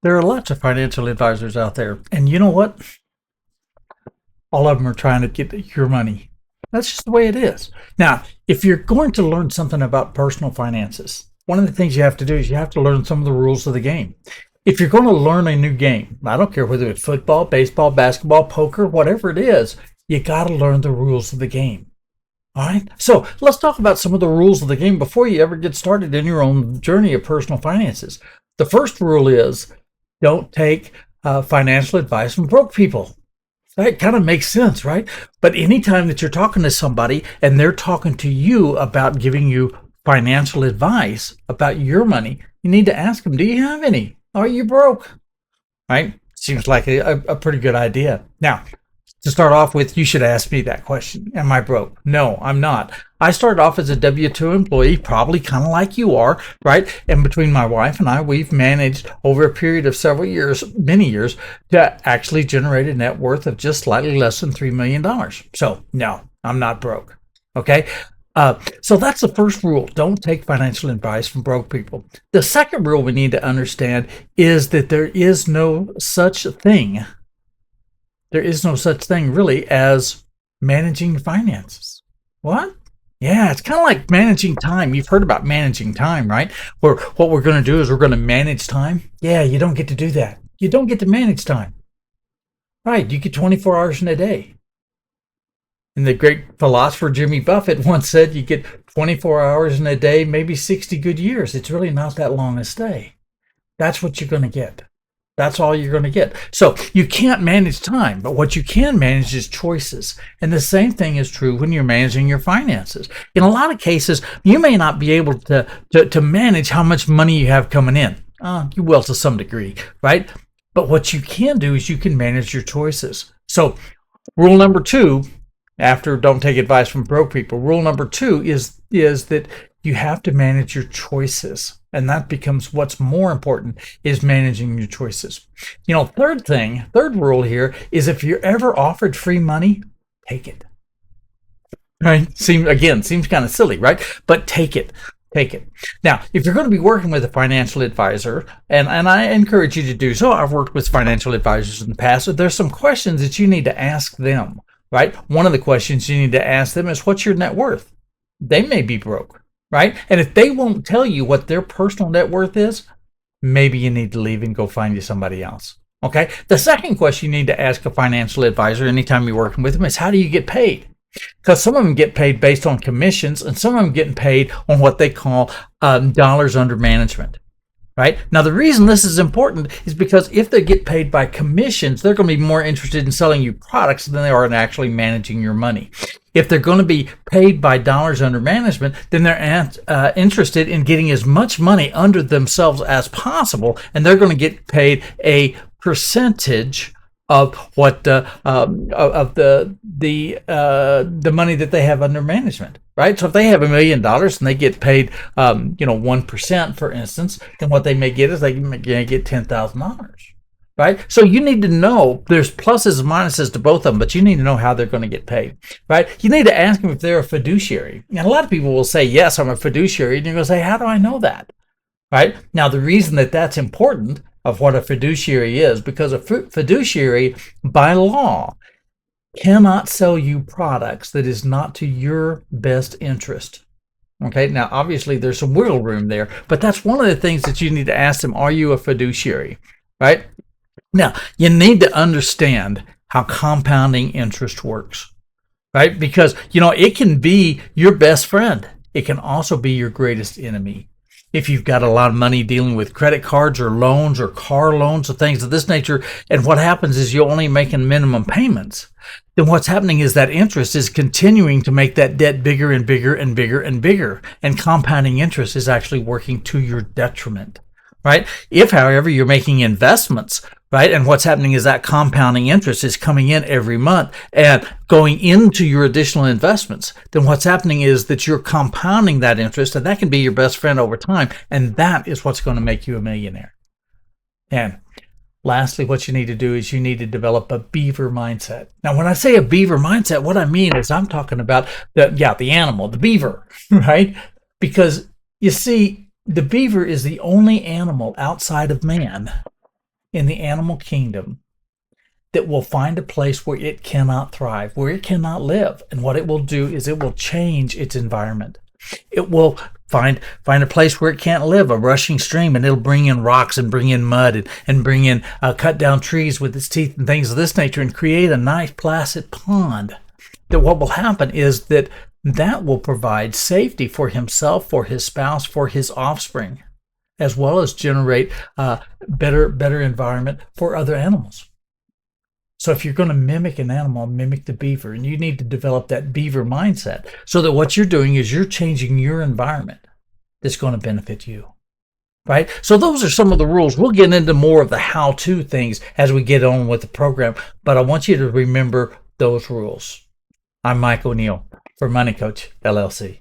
There are lots of financial advisors out there. And you know what? All of them are trying to get your money. That's just the way it is. Now, if you're going to learn something about personal finances, one of the things you have to do is you have to learn some of the rules of the game. If you're going to learn a new game, I don't care whether it's football, baseball, basketball, poker, whatever it is, you got to learn the rules of the game. All right. So let's talk about some of the rules of the game before you ever get started in your own journey of personal finances. The first rule is don't take financial advice from broke people. That kind of makes sense, right? But anytime that you're talking to somebody and they're talking to you about giving you financial advice about your money, you need to ask them, do you have any? Are you broke? Right? Seems like a pretty good idea. Now, to start off with, you should ask me that question. Am I broke? No, I'm not. I started off as a W-2 employee, probably kind of like you are, right? And between my wife and I, we've managed over a period of several years, many years, to actually generate a net worth of just slightly less than $3 million. So, no, I'm not broke. Okay? So that's the first rule. Don't take financial advice from broke people. The second rule we need to understand is that there is no such thing. There is no such thing really as managing finances. What? Yeah, it's kind of like managing time. You've heard about managing time, right? Where what we're going to do is we're going to manage time. Yeah, you don't get to do that. You don't get to manage time. Right, you get 24 hours in a day. And the great philosopher Jimmy Buffett once said you get 24 hours in a day, maybe 60 good years. It's really not that long a stay. That's what you're going to get. That's all you're going to get. So you can't manage time, but what you can manage is choices. And the same thing is true when you're managing your finances. In a lot of cases, you may not be able to manage how much money you have coming in. You will to some degree, right? But what you can do is you can manage your choices. So rule number 2, after don't take advice from broke people, rule number 2 is that you have to manage your choices. And that becomes what's more important is managing your choices. Third rule here is if you're ever offered free money, take it. Right? Seems kind of silly, right? But take it. Take it. Now, if you're going to be working with a financial advisor, and I encourage you to do so, I've worked with financial advisors in the past, so there's some questions that you need to ask them, right? One of the questions you need to ask them is, what's your net worth? They may be broke. Right? And if they won't tell you what their personal net worth is, maybe you need to leave and go find you somebody else. Okay? The second question you need to ask a financial advisor anytime you're working with them is, how do you get paid? Because some of them get paid based on commissions and some of them getting paid on what they call dollars under management. Right? Now, the reason this is important is because if they get paid by commissions, they're going to be more interested in selling you products than they are in actually managing your money. If they're going to be paid by dollars under management, then they're interested in getting as much money under themselves as possible, and they're going to get paid a percentage of what of the money that they have under management, right? So if they have $1 million and they get paid 1%, for instance, then what they may get is they may get $10,000. Right? So you need to know there's pluses and minuses to both of them, but you need to know how they're going to get paid. Right? You need to ask them if they're a fiduciary. And a lot of people will say, yes, I'm a fiduciary. And you're going to say, how do I know that? Right? Now, the reason that that's important of what a fiduciary is, because a fiduciary, by law, cannot sell you products that is not to your best interest. Okay? Now, obviously, there's some wiggle room there, but that's one of the things that you need to ask them. Are you a fiduciary? Right? Now, you need to understand how compounding interest works, right? Because, it can be your best friend. It can also be your greatest enemy. If you've got a lot of money dealing with credit cards or loans or car loans or things of this nature, and what happens is you're only making minimum payments, then what's happening is that interest is continuing to make that debt bigger and bigger and bigger and bigger. And compounding interest is actually working to your detriment, right? If, however, you're making investments, right? And what's happening is that compounding interest is coming in every month and going into your additional investments. Then what's happening is that you're compounding that interest, and that can be your best friend over time. And that is what's going to make you a millionaire. And lastly, what you need to do is you need to develop a beaver mindset. Now, when I say a beaver mindset, what I mean is I'm talking about the animal, the beaver, right? Because you see, the beaver is the only animal outside of man in the animal kingdom that will find a place where it cannot thrive, where it cannot live. And what it will do is it will change its environment. It will find a place where it can't live, a rushing stream, and it'll bring in rocks and bring in mud and bring in cut down trees with its teeth and things of this nature and create a nice placid pond. That what will happen is that will provide safety for himself, for his spouse, for his offspring, as well as generate better environment for other animals. So if you're going to mimic an animal, mimic the beaver, and you need to develop that beaver mindset so that what you're doing is you're changing your environment that's going to benefit you, right? So those are some of the rules. We'll get into more of the how-to things as we get on with the program, but I want you to remember those rules. I'm Mike O'Neill for Money Coach LLC.